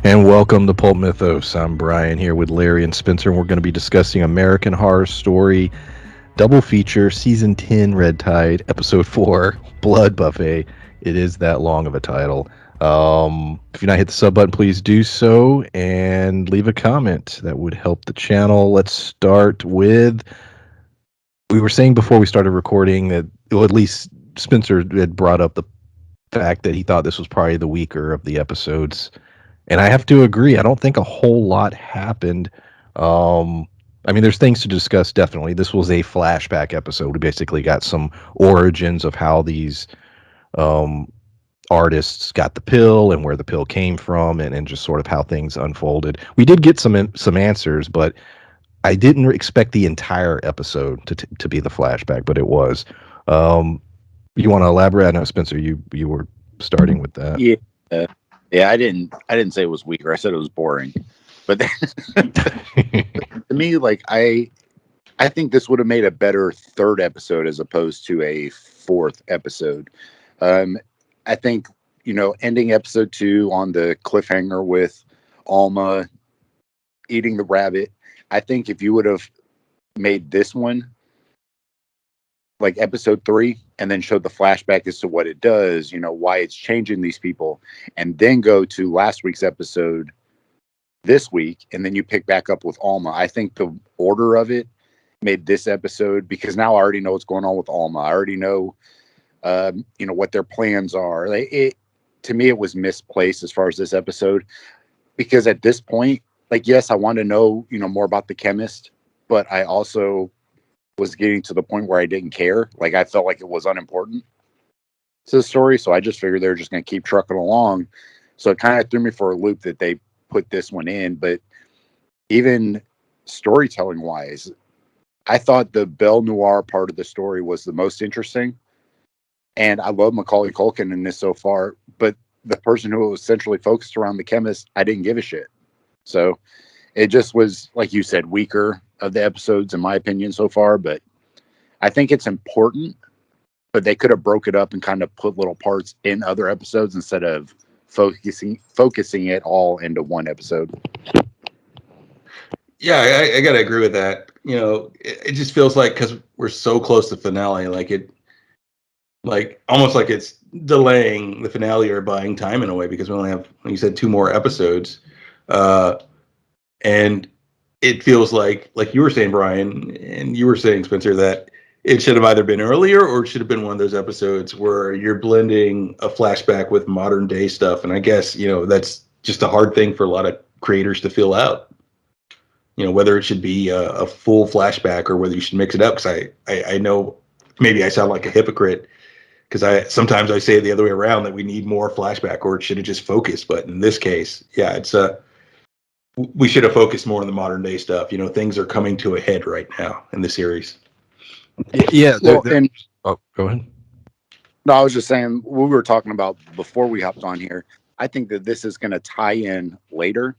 And welcome to Pulp Mythos. I'm Brian here with Larry and Spencer, and we're going to be discussing American Horror Story double feature, season 10, Red Tide, episode 4, Blood Buffet. It is that long of a title. If you're not hit the sub button, please do so and leave a comment. That would help the channel. Let's start with. We were saying before we started recording that, well, at least Spencer had brought up the fact that he thought this was probably the weaker of the episodes. And I have to agree. I don't think a whole lot happened. I mean, there's things to discuss, definitely. This was a flashback episode. We basically got some origins of how these um, artists got the pill and where the pill came from, and just sort of how things unfolded. We did get some answers, but I didn't expect the entire episode to be the flashback, but it was. You want to elaborate? I know, Spencer, you were starting with that. Yeah, yeah. I didn't say it was weaker. I said it was boring. But to me, like I think this would have made a better third episode as opposed to a fourth episode. I think ending episode 2 on the cliffhanger with Alma eating the rabbit. I think if you would have made this one like episode 3 and then showed the flashback as to what it does, why it's changing these people, and then go to last week's episode this week, and then you pick back up with Alma. I think the order of it made this episode, because now I already know what's going on with Alma. I already know, what their plans are. To me, it was misplaced as far as this episode, because at this point, like, yes, I want to know, more about the chemist, but I also was getting to the point where I didn't care. Like, I felt like it was unimportant to the story. So I just figured they were just going to keep trucking along. So it kind of threw me for a loop that they put this one in. But even storytelling wise, I thought the Belle Noire part of the story was the most interesting. And I love Macaulay Culkin in this so far, but the person who was centrally focused around the chemist, I didn't give a shit. So it just was, like you said, weaker of the episodes, in my opinion, so far. But I think it's important, but they could have broke it up and kind of put little parts in other episodes instead of focusing it all into one episode. Yeah, I gotta agree with that. It just feels like, because we're so close to finale, like almost like it's delaying the finale or buying time in a way, because we only have, like you said, 2 more episodes, and it feels like you were saying, Brian, and you were saying, Spencer, that it should have either been earlier, or it should have been one of those episodes where you're blending a flashback with modern day stuff. And I guess, that's just a hard thing for a lot of creators to fill out, whether it should be a full flashback or whether you should mix it up. Because I know maybe I sound like a hypocrite, because sometimes I say the other way around, that we need more flashback, or it should have just focused. But in this case, yeah, it's we should have focused more on the modern day stuff. Things are coming to a head right now in the series. Yeah. Well, and go ahead. no, I was just saying, what we were talking about before we hopped on here, I think that this is going to tie in later.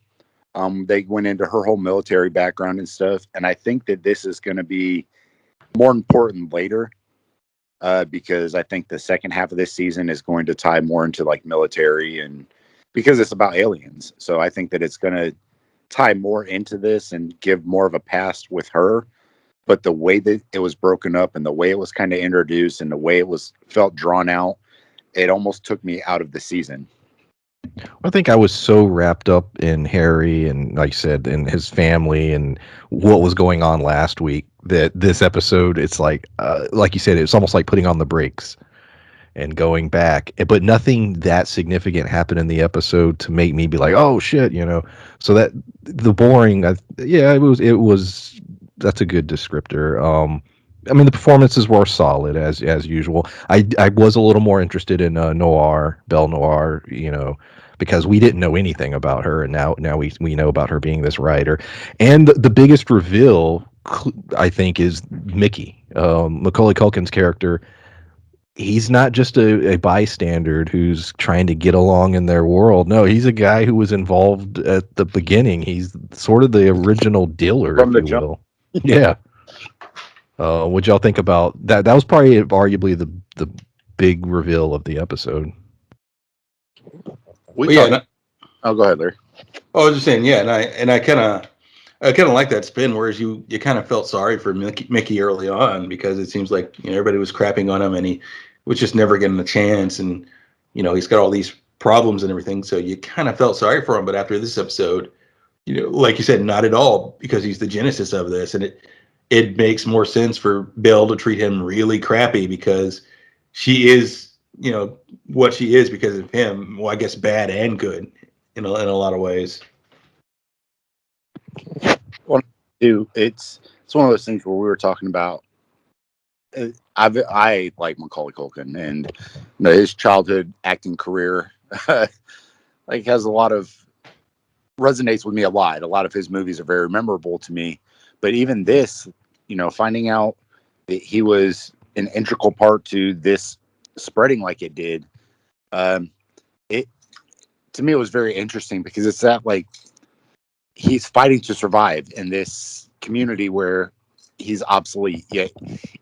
They went into her whole military background and stuff, and I think that this is going to be more important later, because I think the second half of this season is going to tie more into like military, and because it's about aliens. So I think that it's going to tie more into this and give more of a past with her. But the way that it was broken up and the way it was kind of introduced and the way it was felt drawn out, it almost took me out of the season. I think I was so wrapped up in Harry and, like I said, and his family and what was going on last week, that this episode, it's like you said, it's almost like putting on the brakes and going back. But nothing that significant happened in the episode to make me be like, oh shit, So that the boring, it was. That's a good descriptor. I mean, the performances were solid as usual. I was a little more interested in Belle Noire, because we didn't know anything about her, and now we know about her being this writer. And the biggest reveal, I think, is Mickey, Macaulay Culkin's character. He's not just a bystander who's trying to get along in their world. No, he's a guy who was involved at the beginning. He's sort of the original dealer, From if the you jump. will. Yeah. What y'all think about that? That was probably arguably the big reveal of the episode. Oh, go ahead, Larry. I was just saying, yeah, and I kind of like that spin, whereas you kind of felt sorry for Mickey early on because it seems like everybody was crapping on him and he was just never getting a chance, and he's got all these problems and everything, so you kind of felt sorry for him. But after this episode, like you said, not at all, because he's the genesis of this, and it makes more sense for Belle to treat him really crappy because she is what she is because of him. Well, I guess bad and good in a lot of ways. Well, too, it's one of those things where we were talking about. I like Macaulay Culkin, and his childhood acting career, like has a lot of resonates with me a lot. A lot of his movies are very memorable to me, but even this, finding out that he was an integral part to this spreading like it did, it to me it was very interesting because it's that like he's fighting to survive in this community where he's obsolete. Yet,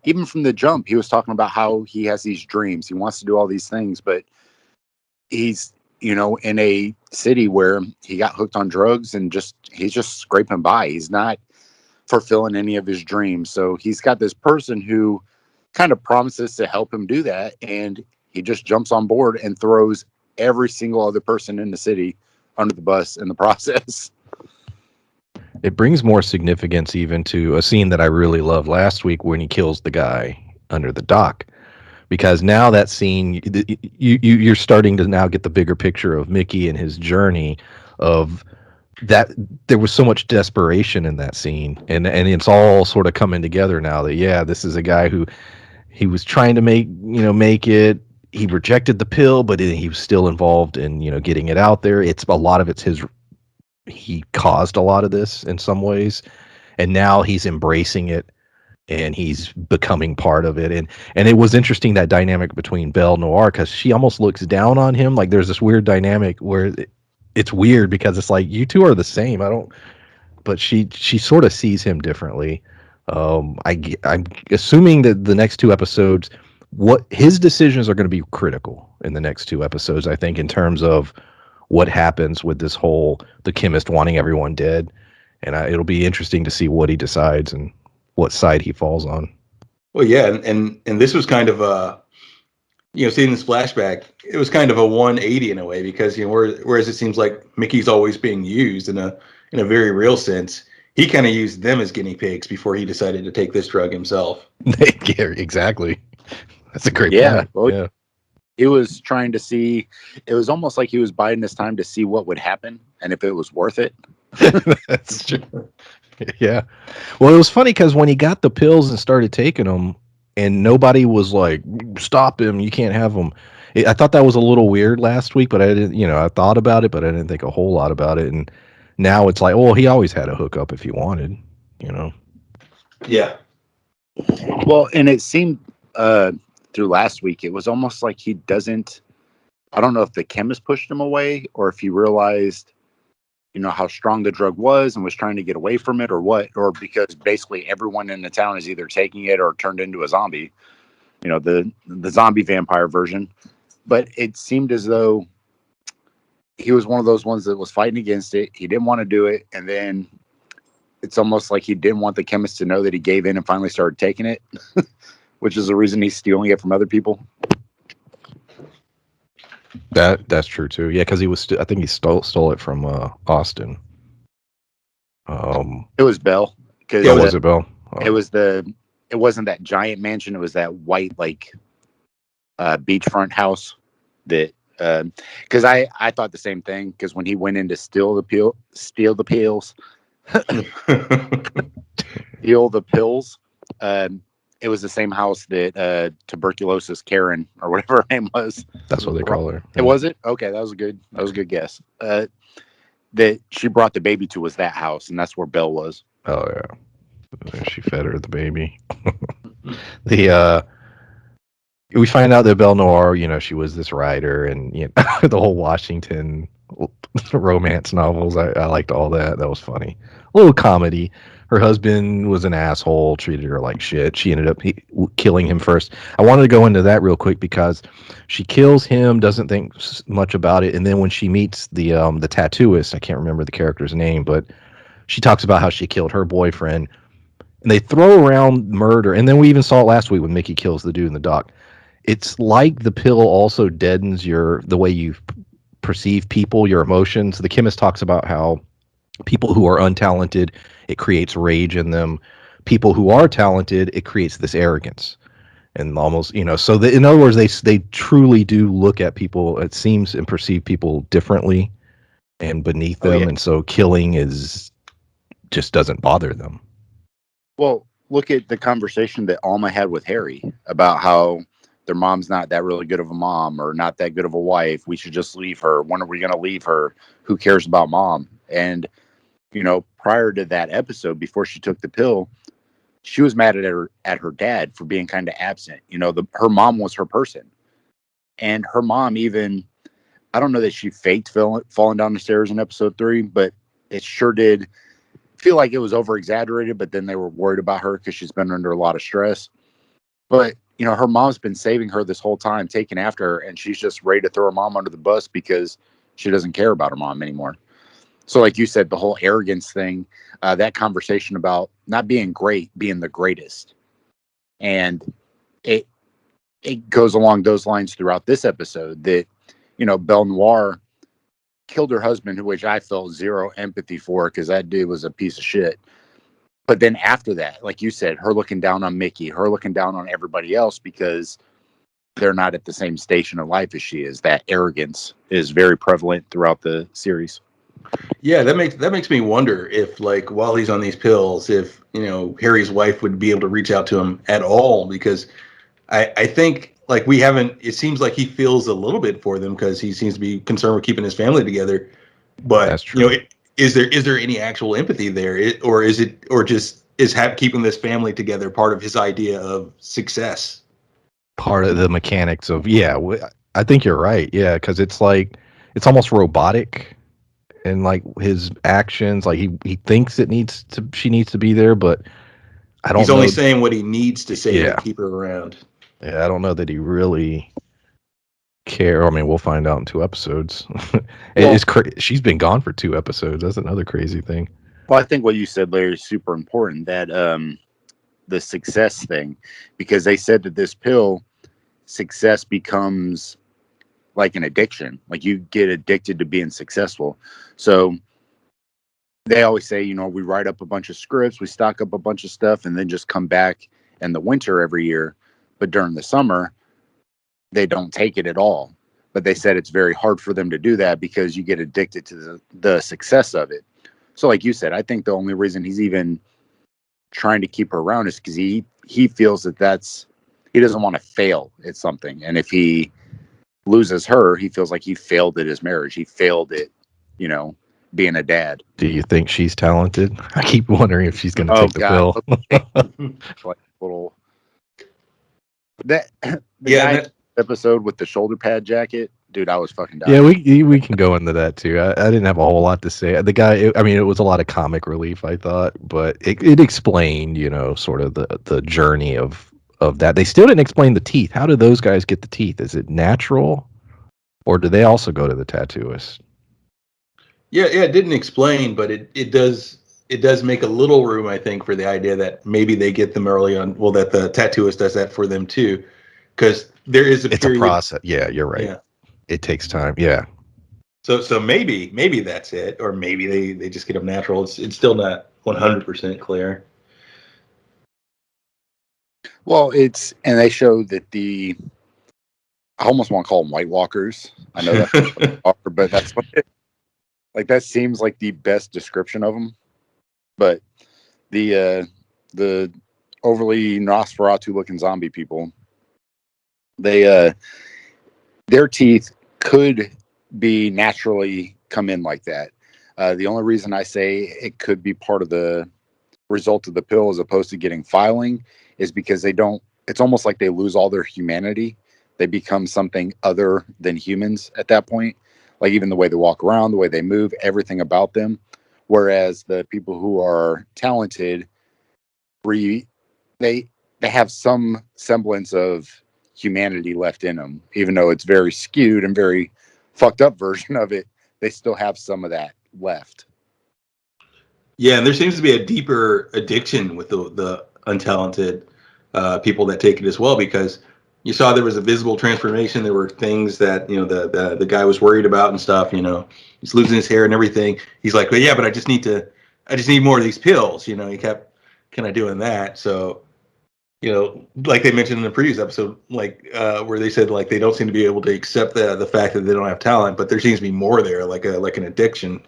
even from the jump, he was talking about how he has these dreams. He wants to do all these things, but he's, in a city where he got hooked on drugs and he's just scraping by. He's not fulfilling any of his dreams. So he's got this person who kind of promises to help him do that. And he just jumps on board and throws every single other person in the city under the bus in the process. It brings more significance even to a scene that I really loved last week when he kills the guy under the dock, because now that scene, you're starting to now get the bigger picture of Mickey and his journey of that. There was so much desperation in that scene, and it's all sort of coming together now that this is a guy who he was trying to make it. He rejected the pill, but he was still involved in getting it out there. It's a lot of it's his. He caused a lot of this in some ways, and now he's embracing it and he's becoming part of it. And it was interesting, that dynamic between Belle Noir, because she almost looks down on him. Like there's this weird dynamic where it's weird because it's like you two are the same. But she sort of sees him differently. I'm assuming that the next two episodes, what his decisions are going to be critical in the next two episodes, I think, in terms of what happens with this whole the chemist wanting everyone dead, and it'll be interesting to see what he decides and what side he falls on. Well, yeah, and this was kind of a seeing this flashback, it was kind of a 180 in a way, because whereas it seems like Mickey's always being used in a very real sense, he kind of used them as guinea pigs before he decided to take this drug himself. Yeah, exactly. That's a great point. Well, yeah. He was trying to see, it was almost like he was biding his time to see what would happen and if it was worth it. That's true. Yeah. Well, it was funny because when he got the pills and started taking them, and nobody was like, stop him, you can't have them. I thought that was a little weird last week, but I didn't, I thought about it, but I didn't think a whole lot about it. And now it's like, well, he always had a hookup if he wanted, Yeah. Well, and it seemed through last week, it was almost like he doesn't, I don't know if the chemist pushed him away or if he realized, how strong the drug was and was trying to get away from it, or what, or because basically everyone in the town is either taking it or turned into a zombie, the zombie vampire version. But it seemed as though he was one of those ones that was fighting against it. He didn't want to do it. And then it's almost like he didn't want the chemist to know that he gave in and finally started taking it, which is the reason he's stealing it from other people. That's true too. Yeah, because he was. I think he stole it from Austin. It was Belle. Was it Belle? Oh. It wasn't that giant mansion. It was that white beachfront house that. Because I thought the same thing. Because when he went in to steal the pills, steal the pills. It was the same house that tuberculosis Karen or whatever her name was. That's what they call her. It was it? Okay, that was a good guess. That she brought the baby to was that house, and that's where Belle was. Oh yeah, she fed her the baby. We find out that Belle Noir, she was this writer, and the whole Washington romance novels. I liked all that. That was funny, a little comedy, her husband was an asshole, treated her like shit. She ended up killing him first. I wanted to go into that real quick because she kills him, doesn't think much about it, and then when she meets the tattooist, I can't remember the character's name, but she talks about how she killed her boyfriend, and they throw around murder, and then we even saw it last week when Mickey kills the dude in the dock. It's like the pill also deadens the way you perceive people, your emotions. The chemist talks about how people who are untalented, it creates rage in them. People who are talented, it creates this arrogance. And almost, so in other words, they truly do look at people, it seems, and perceive people differently and beneath them. Yeah. And so killing just doesn't bother them. Well, look at the conversation that Alma had with Harry about how their mom's not that really good of a mom or not that good of a wife. We should just leave her. When are we going to leave her? Who cares about mom? And, prior to that episode, before she took the pill, she was mad at her dad for being kind of absent. Her mom was her person. And her mom even, I don't know that she faked falling down the stairs in episode 3, but it sure did feel like it was over exaggerated, but then they were worried about her because she's been under a lot of stress. But, her mom's been saving her this whole time, taking after her, and she's just ready to throw her mom under the bus because she doesn't care about her mom anymore. So like you said, the whole arrogance thing, that conversation about not being great, being the greatest. And it goes along those lines throughout this episode that, Belle Noire killed her husband, which I felt zero empathy for because that dude was a piece of shit. But then after that, like you said, her looking down on Mickey, her looking down on everybody else because they're not at the same station of life as she is. That arrogance is very prevalent throughout the series. Yeah, that makes me wonder if, like, while he's on these pills, if Harry's wife would be able to reach out to him at all, because I think, like, we haven't. It seems like he feels a little bit for them because he seems to be concerned with keeping his family together. But That's true. is there any actual empathy there, or is keeping this family together part of his idea of success? Part of the mechanics of I think you're right. Yeah, because it's like it's almost robotic. And like his actions, like he thinks she needs to be there, but I don't know. He's only saying what he needs to say Yeah. to keep her around. Yeah, I don't know that he really care. I mean, we'll find out in 2 episodes. She's been gone for 2 episodes. That's another crazy thing. Well, I think what you said, Larry, is super important. That the success thing, because they said that this pill, success becomes like an addiction. Like you get addicted to being successful. So they always say, we write up a bunch of scripts, we stock up a bunch of stuff, and then just come back in the winter every year. But during the summer, they don't take it at all. But they said it's very hard for them to do that because you get addicted to the success of it. So like you said, I think the only reason he's even trying to keep her around is because he feels he doesn't want to fail at something. And if he loses her, he feels like he failed at his marriage. He failed at, being a dad. Do you think she's talented? I keep wondering if she's going to take the pill. Like little that episode with the shoulder pad jacket, dude, I was fucking dying. Yeah, we can go into that too. I didn't have a whole lot to say. The guy, it was a lot of comic relief, I thought, but it explained, sort of the journey of that. They still didn't explain the teeth. How do those guys get the teeth? Is it natural, or do they also go to the tattooist? Yeah, it didn't explain, but it does make a little room, I think, for the idea that maybe they get them early on. Well, that the tattooist does that for them too, because there is it's a process. Yeah, you're right. Yeah. It takes time. Yeah. So maybe that's it, or maybe they just get them natural. It's still not 100% clear. Well, and they show that I almost want to call them White Walkers. I know that, but that's what like that seems like the best description of them. But the overly Nosferatu looking zombie people, their teeth could be naturally come in like that. The only reason I say it could be part of the result of the pill as opposed to getting filing is because it's almost like they lose all their humanity. They become something other than humans at that point. Like even the way they walk around, the way they move, everything about them. whereas the people who are talented, they have some semblance of humanity left in them, even though it's very skewed and very fucked up version of it. They still have some of that left. Yeah, and there seems to be a deeper addiction with the untalented people that take it as well, because you saw there was a visible transformation. There were things that the guy was worried about and stuff. He's losing his hair and everything. He's like, well, yeah, but I just need more of these pills. He kept kind of doing that. So like they mentioned in the previous episode, like where they said like they don't seem to be able to accept the fact that they don't have talent, but there seems to be more there, like an addiction.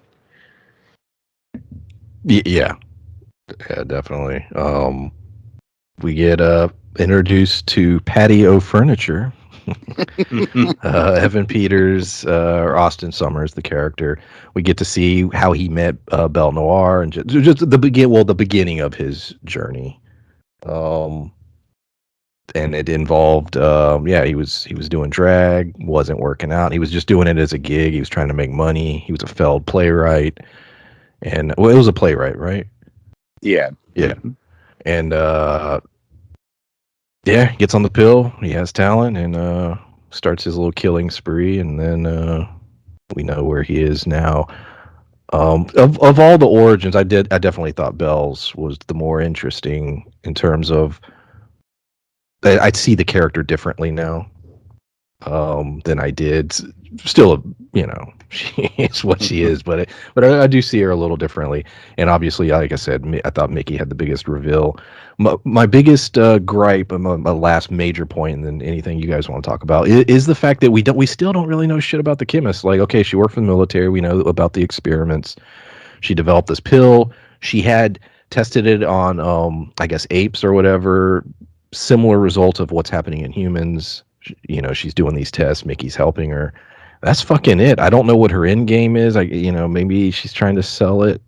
Yeah, definitely. We get introduced to Patio Furniture. Evan Peters, or Austin Summers, the character. We get to see how he met Belle Noir and just the beginning of his journey. And it involved, he was doing drag, wasn't working out. He was just doing it as a gig. He was trying to make money. He was a failed playwright, and it was a playwright, right? Yeah. And gets on the pill. He has talent and starts his little killing spree, and then we know where he is now. Of all the origins, I definitely thought Belle's was the more interesting in terms of I'd see the character differently now than I did. Still, she is what she is, but I do see her a little differently. And obviously, like I said, I thought Mickey had the biggest reveal. My biggest gripe, and my last major point, and then anything you guys want to talk about is the fact that we still don't really know shit about the chemist. Like, okay, she worked for the military. We know about the experiments. She developed this pill. She had tested it on, I guess, apes or whatever. Similar results of what's happening in humans. She's doing these tests. Mickey's helping her. That's fucking it. I don't know what her end game is. Maybe she's trying to sell it.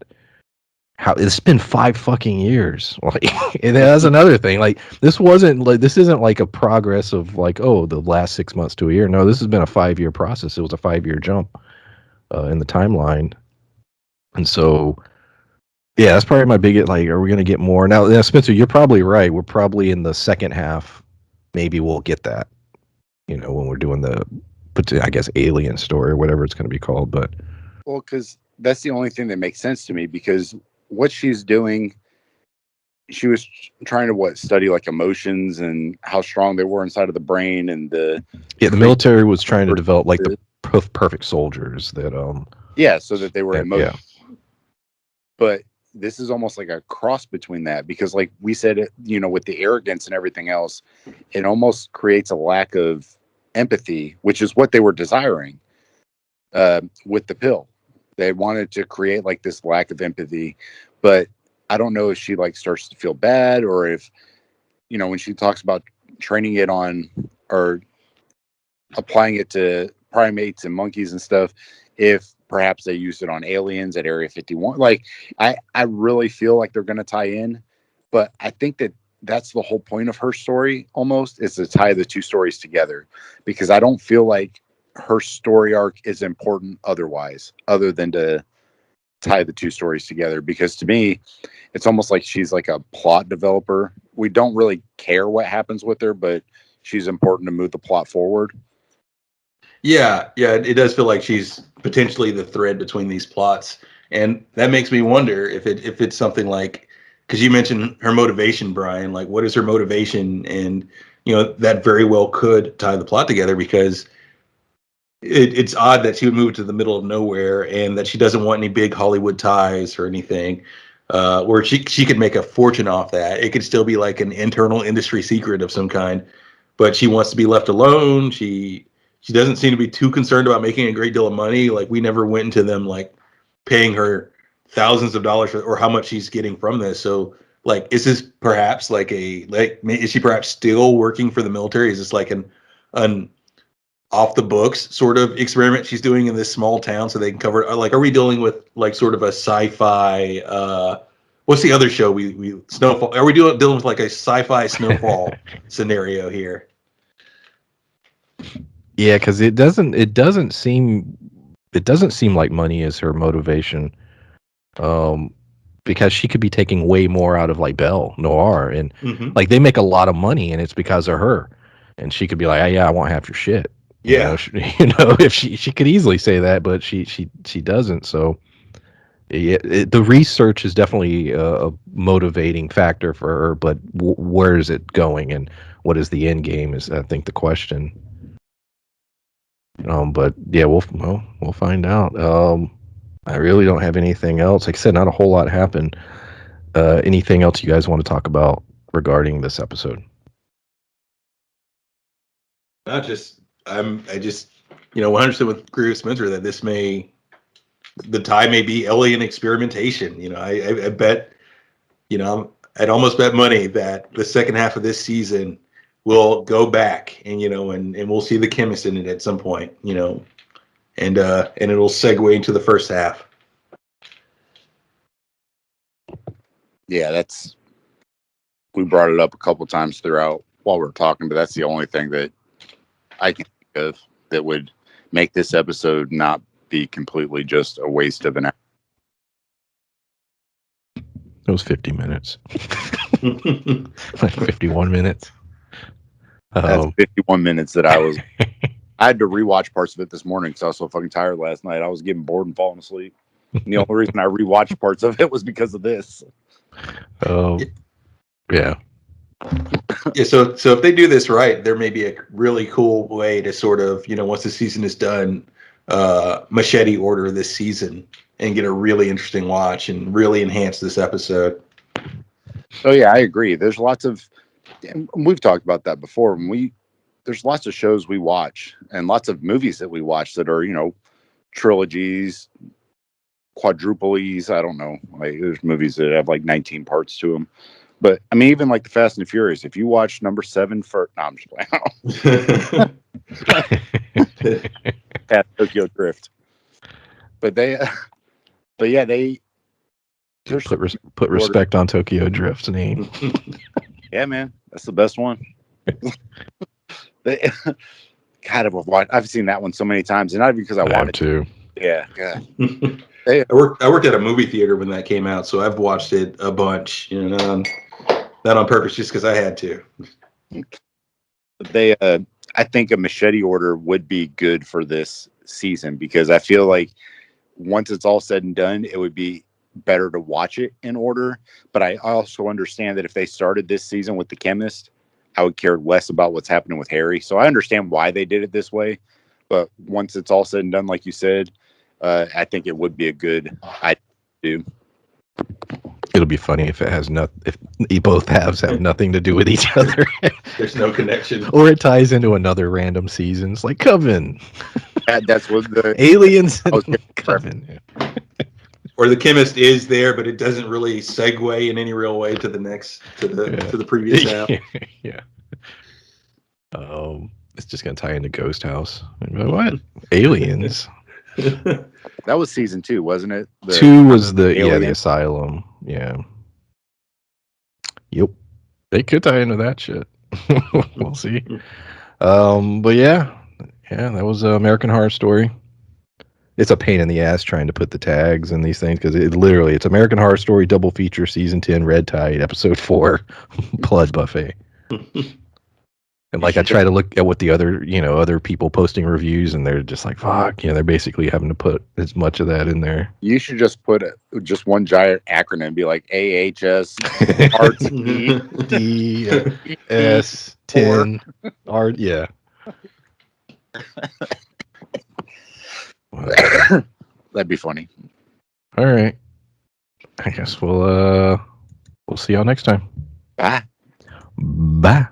How it's been 5 fucking years. Like, and that's another thing. Like, this isn't like a progress of like, oh, the last 6 months to a year. No, this has been a 5-year process. It was a 5-year jump in the timeline. And so, yeah, that's probably my biggest, like, are we going to get more? Now, Spencer, you're probably right. We're probably in the second half. Maybe we'll get that, when we're doing the, I guess, alien story or whatever it's going to be called. But, well, because that's the only thing that makes sense to me, because what she's doing, she was trying to study like emotions and how strong they were inside of the brain, and the military was trying to develop like the perfect soldiers that so that they were emotional. But this is almost like a cross between that, because like we said, with the arrogance and everything else, it almost creates a lack of empathy, which is what they were desiring with the pill. They wanted to create like this lack of empathy, but I don't know if she like starts to feel bad, or if, when she talks about training it on or applying it to primates and monkeys and stuff, if perhaps they used it on aliens at Area 51. Like, I really feel like they're going to tie in, but I think that that's the whole point of her story almost, is to tie the two stories together, because I don't feel like her story arc is important otherwise, other than to tie the two stories together. Because to me, it's almost like she's like a plot developer. We don't really care what happens with her, but she's important to move the plot forward. Yeah, it does feel like she's potentially the thread between these plots, and that makes me wonder if it's something like, because you mentioned her motivation, Brian. Like, what is her motivation? And that very well could tie the plot together, because it's odd that she would move to the middle of nowhere, and that she doesn't want any big Hollywood ties or anything, where she could make a fortune off that. It could still be like an internal industry secret of some kind, but she wants to be left alone. She doesn't seem to be too concerned about making a great deal of money. Like, we never went into them like paying her thousands of dollars or how much she's getting from this. So, like, is this perhaps like is she perhaps still working for the military? Is this like an off the books sort of experiment she's doing in this small town so they can cover it? Like, are we dealing with like sort of a sci-fi, what's the other show we Snowfall? Are we dealing with like a sci-fi Snowfall scenario here? Yeah, because it doesn't seem like money is her motivation. Because she could be taking way more out of like Belle Noir, and Mhm. like they make a lot of money, and it's because of her. And she could be like, yeah, I want half your shit. Yeah. If she could easily say that, but she doesn't. So the research is definitely a motivating factor for her, but where is it going, and what is the end game? Is I think the question. But yeah, we'll find out. I really don't have anything else. Like I said, not a whole lot happened. Anything else you guys want to talk about regarding this episode? Not just I just 100% with agree with Spencer that the tie may be alien experimentation. I bet I'd almost bet money that the second half of this season we'll go back and we'll see the chemist in it at some point, and it'll segue into the first half. Yeah, we brought it up a couple times throughout while we were talking, but that's the only thing that I can think of that would make this episode not be completely just a waste of an hour. It was 50 minutes. 51 minutes. That's 51 minutes that I had to rewatch parts of it this morning because I was so fucking tired last night. I was getting bored and falling asleep. And the only reason I rewatched parts of it was because of this. Yeah. Yeah, so if they do this right, there may be a really cool way to sort of, once the season is done, machete order this season and get a really interesting watch and really enhance this episode. Oh yeah, I agree. There's lots of, we've talked about that before. There's lots of shows we watch and lots of movies that we watch that are, trilogies, quadruplies. I don't know. Like there's movies that have like 19 parts to them. But I mean, even like the Fast and Furious, if you watch number 7 for, no, I'm just playing. Tokyo Drift. But yeah, they put respect on Tokyo Drift's name. Yeah, man, that's the best one. God, I've seen that one so many times, and not because I wanted to. Yeah, God. I worked at a movie theater when that came out, so I've watched it a bunch. Not on purpose, just because I had to. I think a machete order would be good for this season because I feel like once it's all said and done, it would be better to watch it in order. But I also understand that if they started this season with the chemist, I would care less about what's happening with Harry. So I understand why they did it this way. But once it's all said and done, like you said, I think it would be a good idea to do. It'll be funny if it has if both halves have nothing to do with each other. There's no connection. Or it ties into another random season. It's like Coven. That's what the Aliens and Coven. Or the chemist is there, but it doesn't really segue in any real way to the previous half. Yeah. It's just gonna tie into Ghost House. What? Aliens? That was season 2, wasn't it? 2 was the asylum. Yeah. Yep. They could tie into that shit. We'll see. But yeah, that was American Horror Story. It's a pain in the ass trying to put the tags in these things because it's American Horror Story double feature season 10 Red Tide episode 4 Blood Buffet. And like I try to look at what the other people posting reviews, and they're just like, fuck, they're basically having to put as much of that in there. You should just put just one giant acronym and be like AHS Arts DS 10 Art. Yeah. That'd be funny. All right. I guess we'll see y'all next time. Bye. Bye.